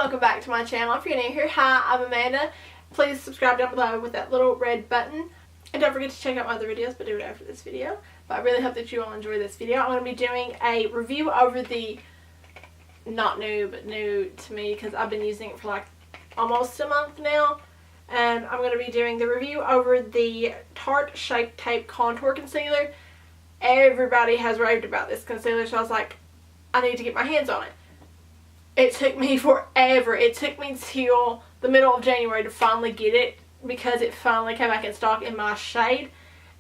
welcome back to my channel. If you're new here, hi, I'm Amanda. Please subscribe down below with that little red button. And don't forget to check out my other videos, but do it after this video. But I really hope that you all enjoy this video. I'm going to be doing a review over the, not new, but new to me because I've been using it for like almost a month now. And I'm going to be doing the review over the Tarte Shape Tape Contour Concealer. Everybody has raved about this concealer, so I was like, I need to get my hands on it. It took me forever. It took me till the middle of January to finally get it because it finally came back in stock in my shade.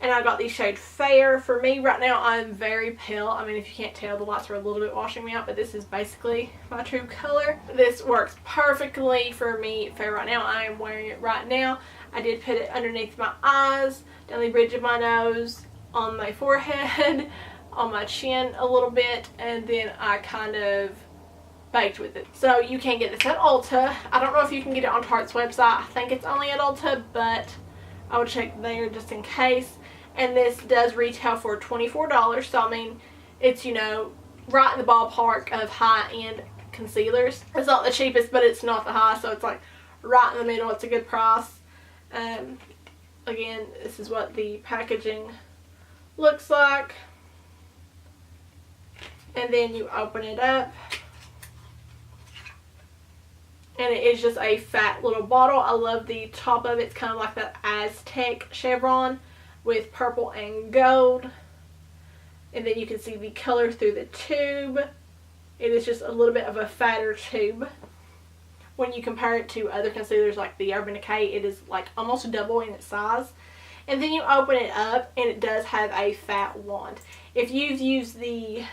And I got the shade Fair. For me right now, I'm very pale. I mean, if you can't tell, the lights are a little bit washing me out, but this is basically my true color. This works perfectly for me fair right now. I am wearing it right now. I did put it underneath my eyes, down the bridge of my nose, on my forehead, on my chin a little bit, and then I kind of baked with it. So you can get this at Ulta. I don't know if you can get it on Tarte's website. I think it's only at Ulta, but I would check there just in case. And this does retail for $24. So I mean, it's, you know, right in the ballpark of high-end concealers. It's not the cheapest, but it's not the high, so it's like right in the middle. It's a good price. Again, this is what the packaging looks like. And then you open it up. And it is just a fat little bottle. I love the top of it. It's kind of like that Aztec chevron with purple and gold. And then you can see the color through the tube. It is just a little bit of a fatter tube. When you compare it to other concealers like the Urban Decay, it is like almost double in its size. And then you open it up and it does have a fat wand. If you've used the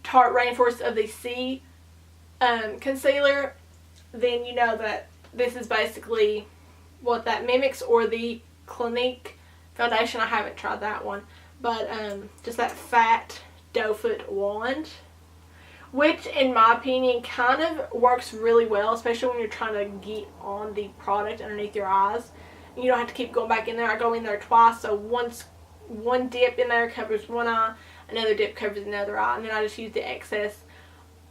Tarte Rainforest of the Sea concealer, then you know that this is basically what that mimics, or the Clinique foundation. I haven't tried that one, but just that fat doe foot wand, which in my opinion kind of works really well, especially when you're trying to get on the product underneath your eyes. You don't have to keep going back in there. I go in there twice, so one dip in there covers one eye, another dip covers another eye, and then I just use the excess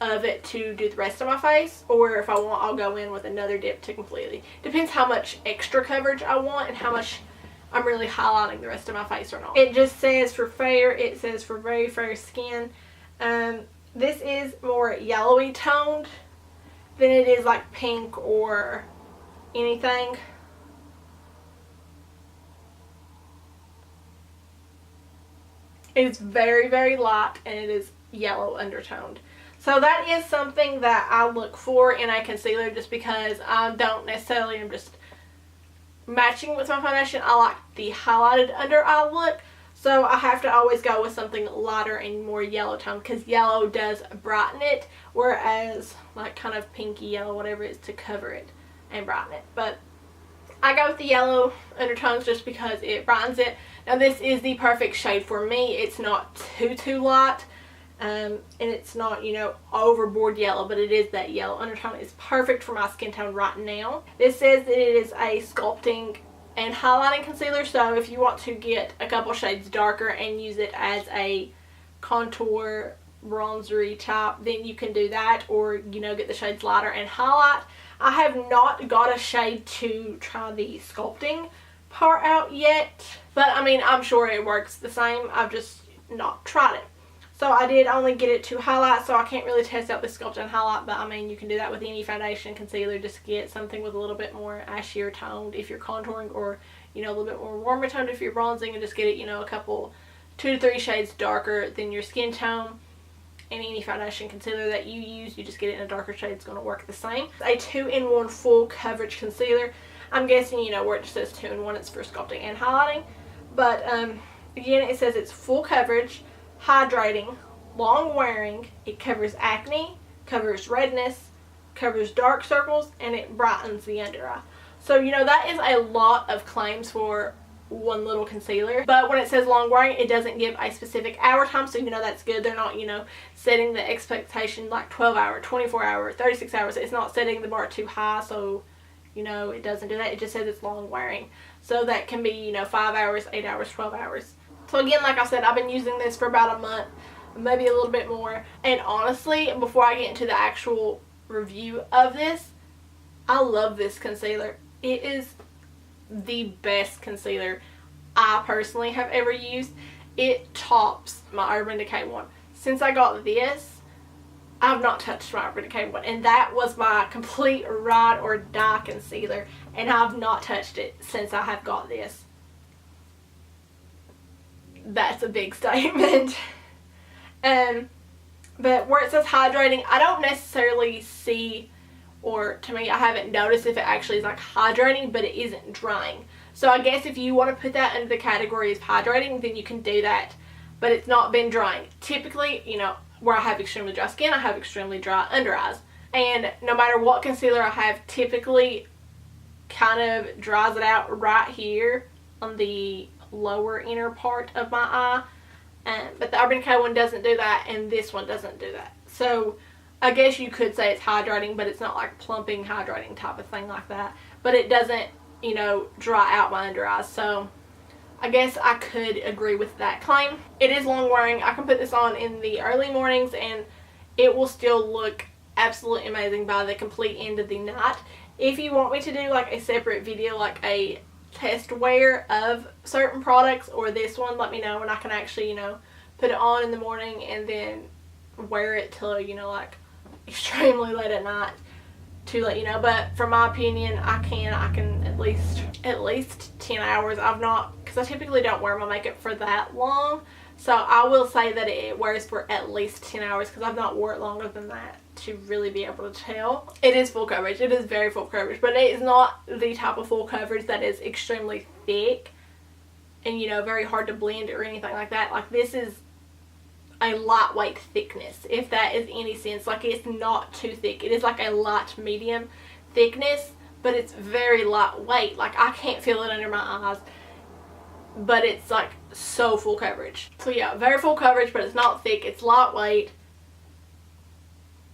of it to do the rest of my face, or if I want, I'll go in with another dip to completely. Depends how much extra coverage I want and how much I'm really highlighting the rest of my face or not. It just says for fair, it says for very fair skin. This is more yellowy toned than it is like pink or anything. It is very, very light, and it is yellow undertoned. So that is something that I look for in a concealer, just because I don't necessarily am just matching with my foundation. I like the highlighted under eye look. So I have to always go with something lighter and more yellow tone, because yellow does brighten it, whereas like kind of pinky yellow, whatever it is, to cover it and brighten it. But I go with the yellow undertones just because it brightens it. Now this is the perfect shade for me. It's not too light. And it's not, you know, overboard yellow, but it is that yellow undertone. It's perfect for my skin tone right now. This says that it is a sculpting and highlighting concealer, so if you want to get a couple shades darker and use it as a contour bronzery type, then you can do that, or, you know, get the shades lighter and highlight. I have not got a shade to try the sculpting part out yet, but I mean, I'm sure it works the same. I've just not tried it. So I did only get it to highlight, so I can't really test out the sculpt and highlight, but I mean, you can do that with any foundation concealer. Just get something with a little bit more ashier toned if you're contouring, or, you know, a little bit more warmer toned if you're bronzing, and just get it, you know, a couple 2 to 3 shades darker than your skin tone. And any foundation concealer that you use, you just get it in a darker shade. It's going to work the same. It's a 2-in-1 full coverage concealer. I'm guessing, you know, where it just says 2-in-1, it's for sculpting and highlighting. But again, it says it's full coverage, hydrating, long wearing. It covers acne, covers redness, covers dark circles, and it brightens the under eye. So, you know, that is a lot of claims for one little concealer. But when it says long wearing, it doesn't give a specific hour time, so you know that's good. They're not, you know, setting the expectation like 12 hour, 24 hour, 36 hours. It's not setting the bar too high, so, you know, it doesn't do that. It just says it's long wearing. So that can be, you know, 5 hours, 8 hours, 12 hours. So again, like I said, I've been using this for about a month, maybe a little bit more. And honestly, before I get into the actual review of this. I love this concealer. It is the best concealer I personally have ever used. It tops my Urban Decay one. Since I got this, I've not touched my Urban Decay one, and that was my complete ride or die concealer, and I've not touched it since I have got this. That's a big statement. But where it says hydrating, I don't necessarily see, or to me, I haven't noticed if it actually is like hydrating, but it isn't drying. So I guess if you want to put that under the category of hydrating, then you can do that. But it's not been drying. Typically, you know, where I have extremely dry skin, I have extremely dry under eyes. And no matter what concealer I have, typically kind of dries it out right here on the lower inner part of my eye. But the Urban Decay one doesn't do that, and this one doesn't do that. So I guess you could say it's hydrating, but it's not like plumping hydrating type of thing like that. But it doesn't, you know, dry out my under eyes. So I guess I could agree with that claim. It is long wearing. I can put this on in the early mornings and it will still look absolutely amazing by the complete end of the night. If you want me to do like a separate video, like a test wear of certain products or this one, let me know, and I can actually, you know, put it on in the morning and then wear it till, you know, like extremely late at night to let you know. But from my opinion, I can at least 10 hours. I've not, because I typically don't wear my makeup for that long, so I will say that it wears for at least 10 hours because I've not wore it longer than that to really be able to tell. It is full coverage. It is very full coverage, but it is not the type of full coverage that is extremely thick and, you know, very hard to blend or anything like that. Like, this is a lightweight thickness, if that is any sense. Like, it's not too thick. It is like a light medium thickness, but it's very lightweight. Like, I can't feel it under my eyes, but it's like so full coverage. So yeah, very full coverage, but it's not thick. It's lightweight.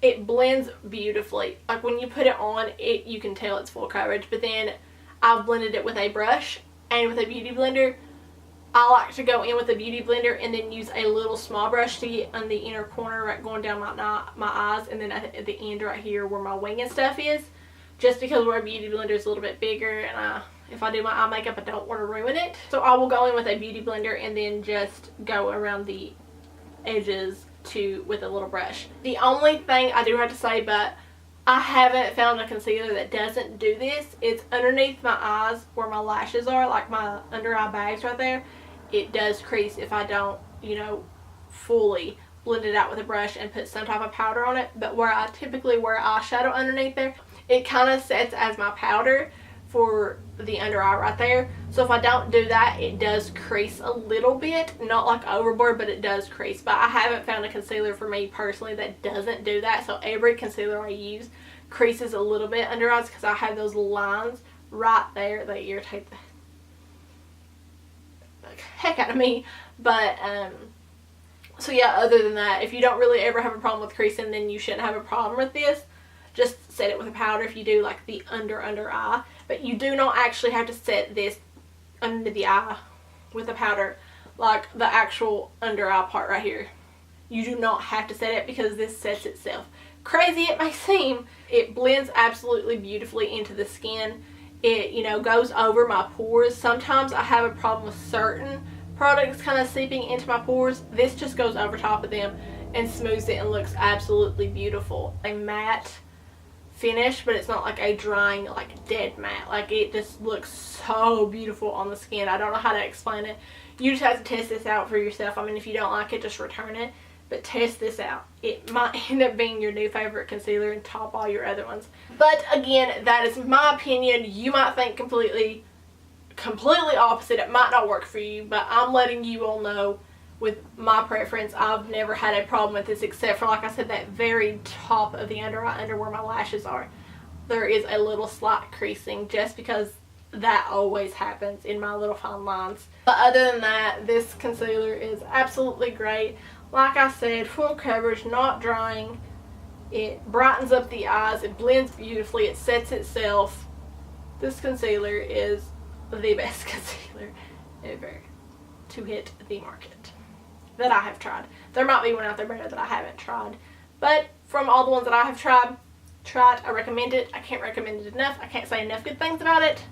It blends beautifully. Like, when you put it on, you can tell it's full coverage. But then I've blended it with a brush and with a beauty blender. I like to go in with a beauty blender and then use a little small brush to get on the inner corner, right, going down my eyes, and then at the end right here where my wing and stuff is. Just because where a beauty blender is a little bit bigger, and if I do my eye makeup, I don't want to ruin it. So I will go in with a beauty blender and then just go around the edges with a little brush. The only thing I do have to say, but I haven't found a concealer that doesn't do this, it's underneath my eyes where my lashes are, like my under eye bags right there. It does crease if I don't, you know, fully blend it out with a brush and put some type of powder on it. But where I typically wear eyeshadow underneath there, it kind of sets as my powder for the under eye right there. So if I don't do that, it does crease a little bit, not like overboard, but it does crease. But I haven't found a concealer for me personally that doesn't do that. So every concealer I use creases a little bit under eyes because I have those lines right there that irritate the heck out of me. But so yeah, other than that, if you don't really ever have a problem with creasing, then you shouldn't have a problem with this. Just set it with a powder if you do like the under eye. But you do not actually have to set this under the eye with a powder, like the actual under eye part right here. You do not have to set it because this sets itself. Crazy it may seem, it blends absolutely beautifully into the skin. It, you know, goes over my pores. Sometimes I have a problem with certain products kind of seeping into my pores. This just goes over top of them and smooths it and looks absolutely beautiful. A matte finish, but it's not like a drying, like dead matte. Like, it just looks so beautiful on the skin. I don't know how to explain it. You just have to test this out for yourself. I mean, if you don't like it, just return it, but test this out. It might end up being your new favorite concealer and top all your other ones. But again, that is my opinion. You might think completely opposite. It might not work for you, but I'm letting you all know with my preference. I've never had a problem with this, except for, like I said, that very top of the under eye, under where my lashes are. There is a little slight creasing, just because that always happens in my little fine lines. But other than that, this concealer is absolutely great. Like I said, full coverage, not drying. It brightens up the eyes. It blends beautifully. It sets itself. This concealer is the best concealer ever to hit the market that I have tried. There might be one out there better that I haven't tried, but from all the ones that I have tried, Try it. I recommend it. I can't recommend it enough. I can't say enough good things about it.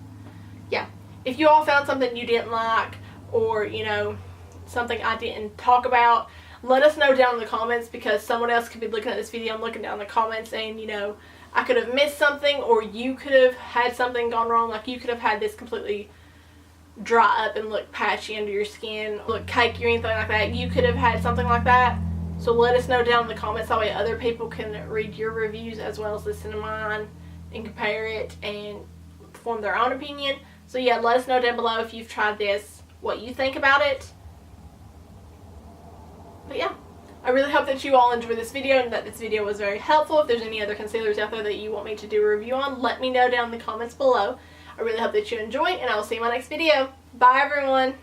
Yeah. If you all found something you didn't like, or, you know, something I didn't talk about, let us know down in the comments, because someone else could be looking at this video and looking down in the comments saying, you know, I could have missed something, or you could have had something gone wrong. Like, you could have had this completely dry up and look patchy under your skin, look cakey or anything like that. You could have had something like that. So let us know down in the comments. That way other people can read your reviews as well as listen to mine and compare it and form their own opinion. So yeah, let us know down below if you've tried this, what you think about it. But yeah, I really hope that you all enjoyed this video and that this video was very helpful. If there's any other concealers out there that you want me to do a review on, let me know down in the comments below. I really hope that you enjoy, and I will see you in my next video. Bye everyone!